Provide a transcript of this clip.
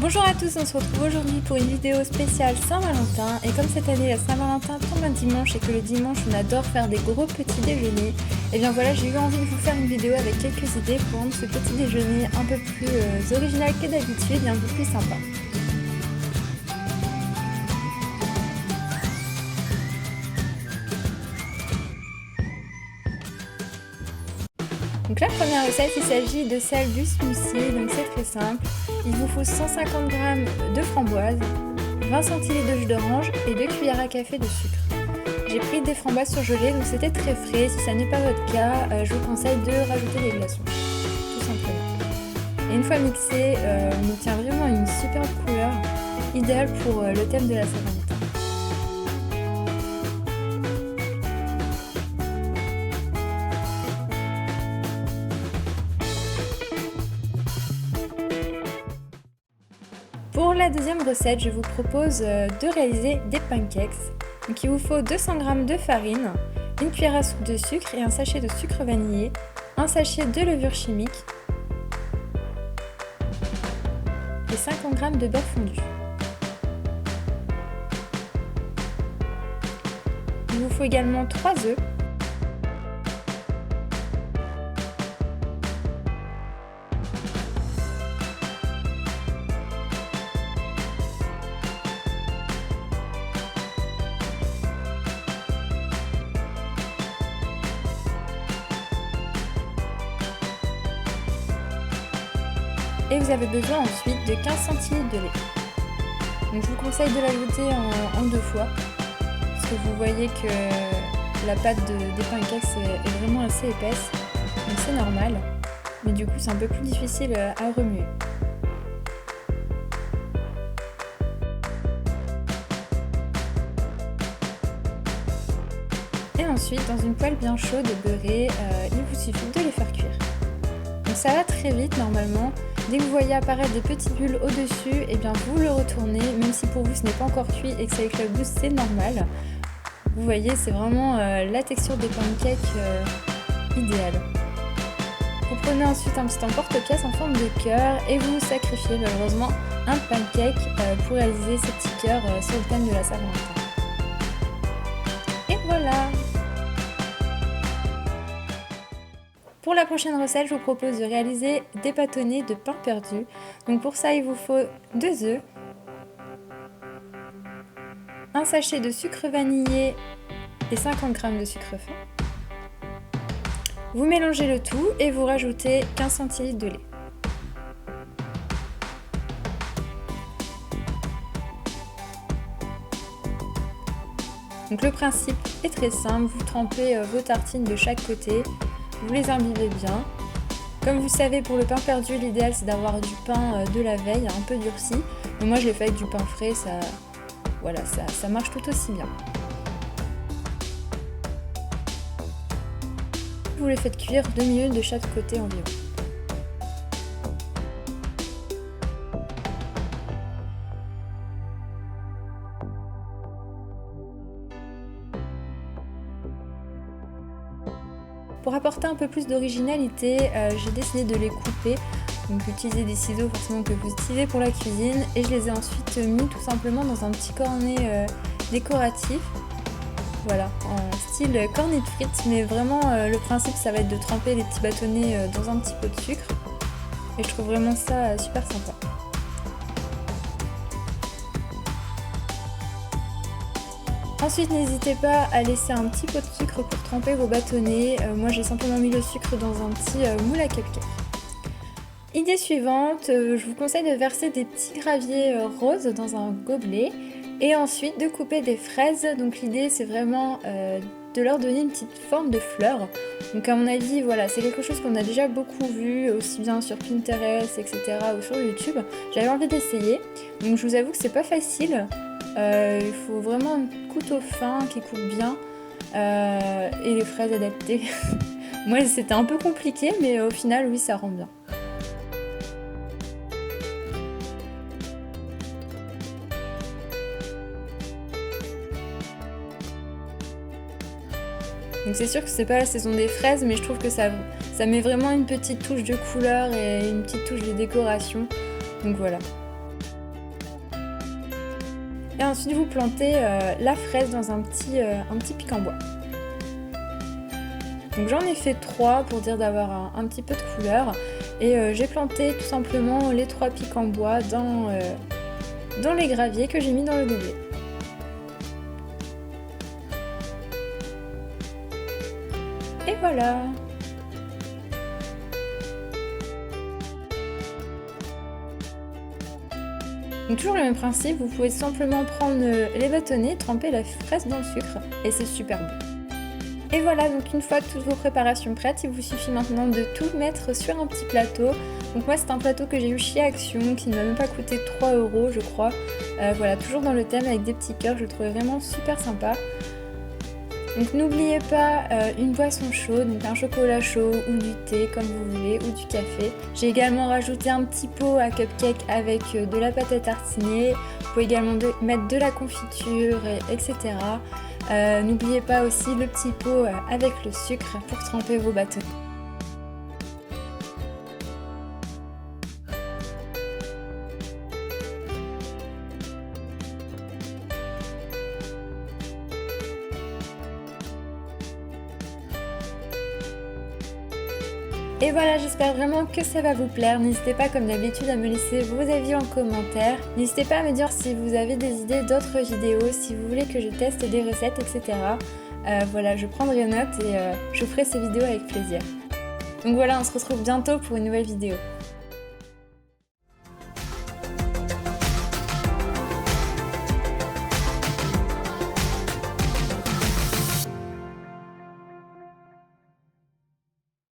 Bonjour à tous, on se retrouve aujourd'hui pour une vidéo spéciale Saint-Valentin. Et comme cette année la Saint-Valentin tombe un dimanche et que le dimanche on adore faire des gros petits déjeuners, et bien voilà, j'ai eu envie de vous faire une vidéo avec quelques idées pour rendre ce petit déjeuner un peu plus original que d'habitude et un peu plus sympa. Donc la première recette, il s'agit de celle du smoothie, donc c'est très simple. Il vous faut 150 g de framboises, 20 centilitres de jus d'orange et 2 cuillères à café de sucre. J'ai pris des framboises surgelées, donc c'était très frais. Si ça n'est pas votre cas, je vous conseille de rajouter des glaçons, tout simplement. Et une fois mixé, on obtient vraiment une superbe couleur, idéale pour le thème de la Saint-Valentin. Pour la deuxième recette, je vous propose de réaliser des pancakes. Donc il vous faut 200 g de farine, une cuillère à soupe de sucre et un sachet de sucre vanillé, un sachet de levure chimique et 50 g de beurre fondu. Il vous faut également 3 œufs, et vous avez besoin ensuite de 15 centilitres de lait. Donc je vous conseille de l'ajouter en 2 fois, parce que vous voyez que la pâte des pancakes est vraiment assez épaisse, donc c'est normal, mais du coup c'est un peu plus difficile à remuer. Et ensuite, dans une poêle bien chaude et beurrée, il vous suffit de les faire cuire. Donc ça va très vite normalement. Dès que vous voyez apparaître des petites bulles au-dessus, et bien vous le retournez, même si pour vous ce n'est pas encore cuit et que ça éclabousse, c'est normal. Vous voyez, c'est vraiment la texture des pancakes idéale. Vous prenez ensuite un petit emporte-pièce en forme de cœur et vous sacrifiez malheureusement un pancake pour réaliser ces petits cœurs sur le thème de la Saint-Valentin. Et voilà! Pour la prochaine recette, je vous propose de réaliser des bâtonnets de pain perdu. Donc pour ça, il vous faut 2 œufs, un sachet de sucre vanillé et 50 g de sucre fin. Vous mélangez le tout et vous rajoutez 15 centilitres de lait. Donc le principe est très simple, vous trempez vos tartines de chaque côté. Vous les imbibez bien. Comme vous savez, pour le pain perdu, l'idéal c'est d'avoir du pain de la veille, un peu durci. Mais moi je l'ai fait avec du pain frais, ça marche tout aussi bien. Vous les faites cuire 2 minutes de chaque côté environ. Pour apporter un peu plus d'originalité, j'ai décidé de les couper. Donc utiliser des ciseaux forcément que vous utilisez pour la cuisine. Et je les ai ensuite mis tout simplement dans un petit cornet décoratif. Voilà, en style cornet de frites. Mais vraiment le principe ça va être de tremper les petits bâtonnets dans un petit pot de sucre. Et je trouve vraiment ça super sympa. Ensuite, n'hésitez pas à laisser un petit pot de sucre pour tremper vos bâtonnets. Moi, j'ai simplement mis le sucre dans un petit moule à cupcake. Idée suivante, je vous conseille de verser des petits graviers roses dans un gobelet et ensuite de couper des fraises. Donc l'idée, c'est vraiment de leur donner une petite forme de fleur. Donc à mon avis, voilà, c'est quelque chose qu'on a déjà beaucoup vu, aussi bien sur Pinterest, etc. ou sur YouTube. J'avais envie d'essayer. Donc je vous avoue que c'est pas facile. Il faut vraiment un couteau fin qui coupe bien et les fraises adaptées. Moi c'était un peu compliqué mais au final oui ça rend bien. Donc c'est sûr que c'est pas la saison des fraises mais je trouve que ça met vraiment une petite touche de couleur et une petite touche de décoration. Donc voilà. Et ensuite vous plantez la fraise dans un petit pic en bois. Donc j'en ai fait 3 pour dire d'avoir un petit peu de couleur. Et j'ai planté tout simplement les 3 pics en bois dans les graviers que j'ai mis dans le gobelet. Et voilà! Donc toujours le même principe, vous pouvez simplement prendre les bâtonnets, tremper la fraise dans le sucre et c'est super bon. Et voilà, donc une fois toutes vos préparations prêtes, il vous suffit maintenant de tout mettre sur un petit plateau. Donc moi c'est un plateau que j'ai eu chez Action qui ne m'a même pas coûté 3 € je crois. Voilà, toujours dans le thème avec des petits cœurs, je le trouvais vraiment super sympa. Donc n'oubliez pas une boisson chaude, donc un chocolat chaud ou du thé comme vous voulez ou du café. J'ai également rajouté un petit pot à cupcake avec de la pâte à tartiner. Vous pouvez également mettre de la confiture, etc. N'oubliez pas aussi le petit pot avec le sucre pour tremper vos bâtonnets. Et voilà, j'espère vraiment que ça va vous plaire. N'hésitez pas comme d'habitude à me laisser vos avis en commentaire. N'hésitez pas à me dire si vous avez des idées d'autres vidéos, si vous voulez que je teste des recettes, etc. Voilà, je prendrai note et je ferai ces vidéos avec plaisir. Donc voilà, on se retrouve bientôt pour une nouvelle vidéo.